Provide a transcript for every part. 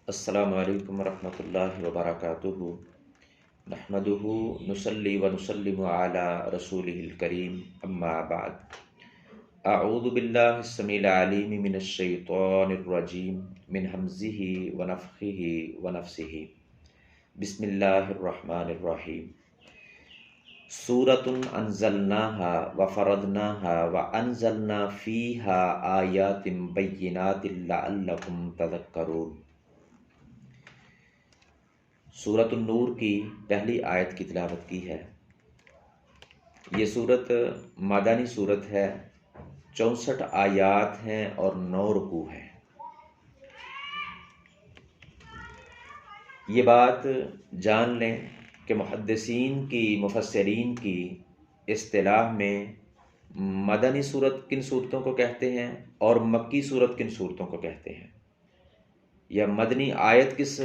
السلام علیکم ورحمۃ اللہ وبرکاتہ۔ نحمدہ نصلی ونسلم علی رسولہ الکریم، اما بعد۔ اعوذ باللہ السمیع العلیم من الشیطان الرجیم، من ہمزہ ونفخہ ونفثہ۔ بسم اللہ الرحمن الرحیم۔ سورۃ انزلناہا وفرضناہا وانزلنا فیہا آیات بینات لعلکم تذکرون۔ سورۃ النور کی پہلی آیت کی تلاوت کی ہے۔ یہ سورت مدنی سورت ہے، 64 آیات ہیں اور 9 رکوع ہیں۔ یہ بات جان لیں کہ محدثین کی، مفسرین کی اصطلاح میں مدنی سورت کن صورتوں کو کہتے ہیں اور مکی سورت کن صورتوں کو کہتے ہیں، یا مدنی آیت کس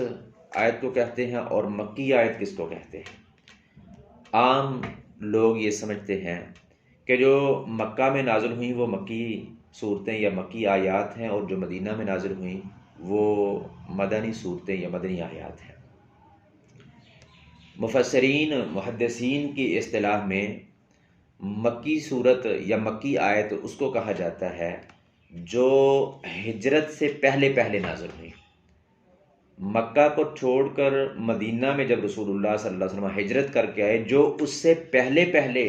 آیت کو کہتے ہیں اور مکی آیت کس کو کہتے ہیں۔ عام لوگ یہ سمجھتے ہیں کہ جو مکہ میں نازل ہوئیں وہ مکی صورتیں یا مکی آیات ہیں، اور جو مدینہ میں نازل ہوئیں وہ مدنی صورتیں یا مدنی آیات ہیں۔ مفسرین، محدثین کی اصطلاح میں مکی صورت یا مکی آیت اس کو کہا جاتا ہے جو ہجرت سے پہلے پہلے نازل ہوئی۔ مکہ کو چھوڑ کر مدینہ میں جب رسول اللہ صلی اللہ علیہ وسلم ہجرت کر کے آئے، جو اس سے پہلے پہلے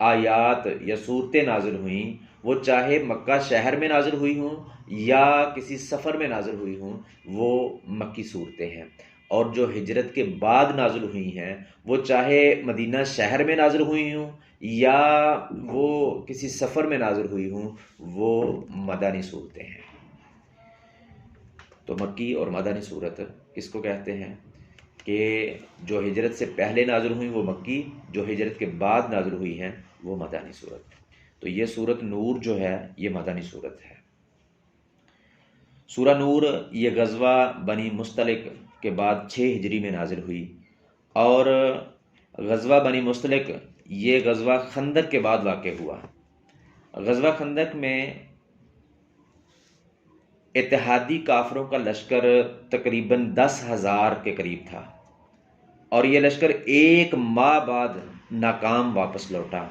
آیات یا صورتیں نازل ہوئیں، وہ چاہے مکہ شہر میں نازل ہوئی ہوں یا کسی سفر میں نازل ہوئی ہوں، وہ مکی صورتیں ہیں۔ اور جو ہجرت کے بعد نازل ہوئی ہیں، وہ چاہے مدینہ شہر میں نازل ہوئی ہوں یا وہ کسی سفر میں نازل ہوئی ہوں، وہ مدنی صورتیں ہیں۔ تو مکی اور مدنی صورت کس کو کہتے ہیں کہ جو ہجرت سے پہلے نازل ہوئی وہ مکی، جو ہجرت کے بعد نازل ہوئی ہیں وہ مدنی صورت۔ تو یہ سورۃ نور جو ہے یہ مدنی صورت ہے۔ سورہ نور یہ غزوہ بنی مستلق کے بعد 6 ہجری میں نازل ہوئی، اور غزوہ بنی مستلق یہ غزوہ خندق کے بعد واقع ہوا۔ غزوہ خندق میں اتحادی کافروں کا لشکر تقریباً 10,000 کے قریب تھا، اور یہ لشکر 1 ماہ بعد ناکام واپس لوٹا۔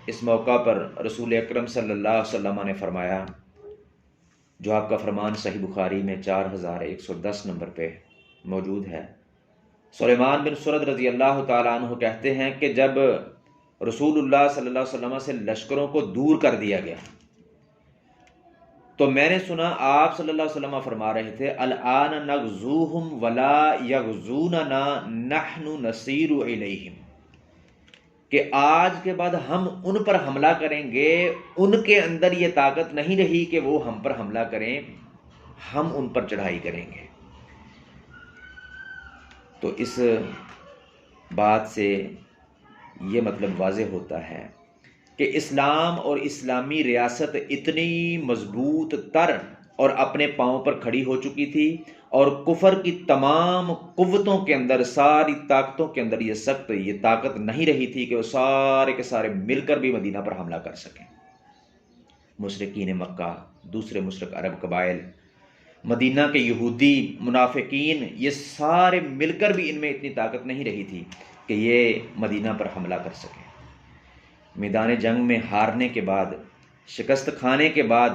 اس موقع پر رسول اکرم صلی اللہ علیہ وسلم نے فرمایا، جو آپ کا فرمان صحیح بخاری میں 4110 نمبر پہ موجود ہے، سلیمان بن سرد رضی اللہ تعالیٰ عنہ کہتے ہیں کہ جب رسول اللہ صلی اللہ علیہ وسلم سے لشکروں کو دور کر دیا گیا تو میں نے سنا آپ صلی اللہ علیہ وسلم فرما رہے تھے، الآن نغزوہم ولا یغزوننا نحن نسیر الیہم، کہ آج کے بعد ہم ان پر حملہ کریں گے، ان کے اندر یہ طاقت نہیں رہی کہ وہ ہم پر حملہ کریں، ہم ان پر چڑھائی کریں گے۔ تو اس بات سے یہ مطلب واضح ہوتا ہے کہ اسلام اور اسلامی ریاست اتنی مضبوط تر اور اپنے پاؤں پر کھڑی ہو چکی تھی، اور کفر کی تمام قوتوں کے اندر، ساری طاقتوں کے اندر یہ طاقت نہیں رہی تھی کہ وہ سارے کے سارے مل کر بھی مدینہ پر حملہ کر سکیں۔ مشرکین مکہ، دوسرے مشرک عرب قبائل، مدینہ کے یہودی، منافقین، یہ سارے مل کر بھی ان میں اتنی طاقت نہیں رہی تھی کہ یہ مدینہ پر حملہ کر سکیں۔ میدان جنگ میں ہارنے کے بعد، شکست کھانے کے بعد،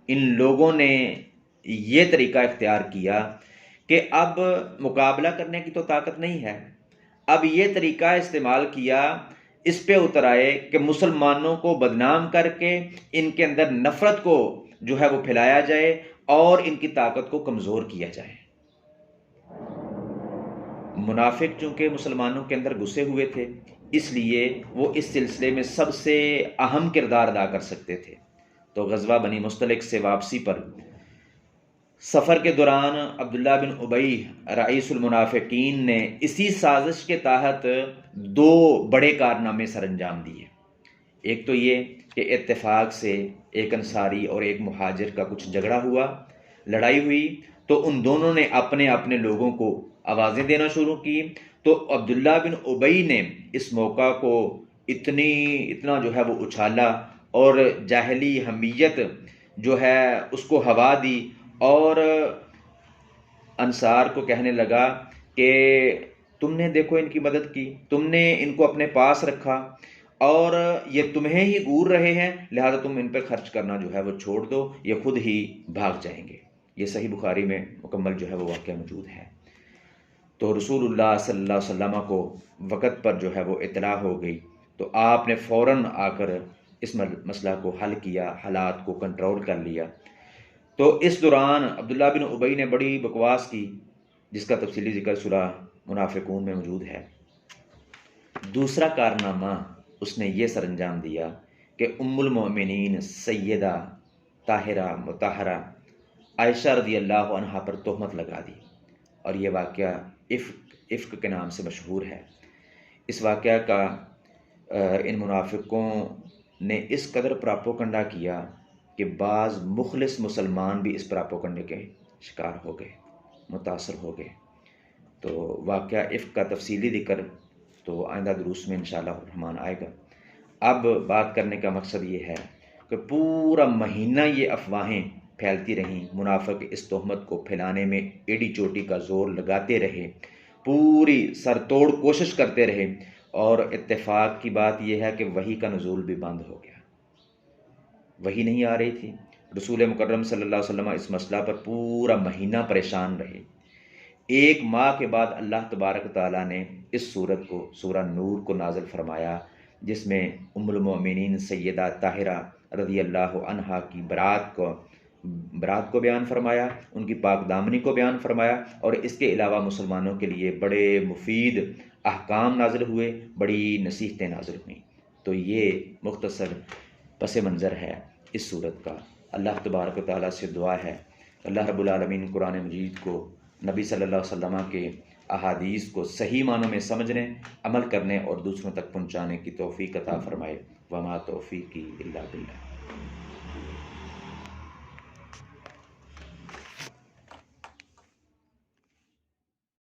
ان لوگوں نے یہ طریقہ اختیار کیا کہ اب مقابلہ کرنے کی تو طاقت نہیں ہے، اب یہ طریقہ استعمال کیا، اس پہ اتر آئے کہ مسلمانوں کو بدنام کر کے ان کے اندر نفرت کو جو ہے وہ پھیلایا جائے اور ان کی طاقت کو کمزور کیا جائے۔ منافق چونکہ مسلمانوں کے اندر گھسے ہوئے تھے، اس لیے وہ اس سلسلے میں سب سے اہم کردار ادا کر سکتے تھے۔ تو غزوہ بنی مستلق سے واپسی پر سفر کے دوران عبداللہ بن ابی رئیس المنافقین نے اسی سازش کے تحت 2 بڑے کارنامے سر انجام دیے۔ ایک تو یہ کہ اتفاق سے ایک انصاری اور ایک مہاجر کا کچھ جھگڑا ہوا، لڑائی ہوئی، تو ان دونوں نے اپنے اپنے لوگوں کو آوازیں دینا شروع کی۔ تو عبداللہ بن ابی نے اس موقع کو اتنا جو ہے وہ اچھالا اور جاہلی حمیت جو ہے اس کو ہوا دی، اور انصار کو کہنے لگا کہ تم نے دیکھو ان کی مدد کی، تم نے ان کو اپنے پاس رکھا اور یہ تمہیں ہی گور رہے ہیں، لہذا تم ان پہ خرچ کرنا جو ہے وہ چھوڑ دو، یہ خود ہی بھاگ جائیں گے۔ یہ صحیح بخاری میں مکمل جو ہے وہ واقعہ موجود ہے۔ تو رسول اللہ صلی اللہ علیہ وسلم کو وقت پر جو ہے وہ اطلاع ہو گئی، تو آپ نے فوراً آ کر اس مسئلہ کو حل کیا، حالات کو کنٹرول کر لیا۔ تو اس دوران عبداللہ بن ابی نے بڑی بکواس کی، جس کا تفصیلی ذکر سورہ منافقون میں موجود ہے۔ دوسرا کارنامہ اس نے یہ سر انجام دیا کہ ام المؤمنین سیدہ طاہرہ مطہرہ عائشہ رضی اللہ عنہا پر تہمت لگا دی، اور یہ واقعہ افک کے نام سے مشہور ہے۔ اس واقعہ کا ان منافقوں نے اس قدر پراپوگنڈا کیا کہ بعض مخلص مسلمان بھی اس پراپوگنڈے کے شکار ہو گئے، متاثر ہو گئے۔ تو واقعہ افک کا تفصیلی ذکر تو آئندہ دروس میں انشاءاللہ الرحمن آئے گا۔ اب بات کرنے کا مقصد یہ ہے کہ پورا مہینہ یہ افواہیں پھیلتی رہیں، منافق اس تہمت کو پھیلانے میں ایڑی چوٹی کا زور لگاتے رہے، پوری سر توڑ کوشش کرتے رہے، اور اتفاق کی بات یہ ہے کہ وحی کا نزول بھی بند ہو گیا، وحی نہیں آ رہی تھی۔ رسول مکرم صلی اللہ علیہ وسلم اس مسئلہ پر پورا مہینہ پریشان رہے۔ 1 ماہ کے بعد اللہ تبارک تعالیٰ نے اس سورت کو، سورہ نور کو نازل فرمایا، جس میں ام المؤمنین سیدہ طاہرہ رضی اللہ عنہا کی برات کو بیان فرمایا، ان کی پاک دامنی کو بیان فرمایا، اور اس کے علاوہ مسلمانوں کے لیے بڑے مفید احکام نازل ہوئے، بڑی نصیحتیں نازل ہوئیں۔ تو یہ مختصر پس منظر ہے اس صورت کا۔ اللہ تبارک و تعالیٰ سے دعا ہے اللہ رب العالمین قرآن مجید کو، نبی صلی اللہ علیہ وسلم کے احادیث کو صحیح معنوں میں سمجھنے، عمل کرنے اور دوسروں تک پہنچانے کی توفیق عطا فرمائے۔ وما توفیقی الا باللہ۔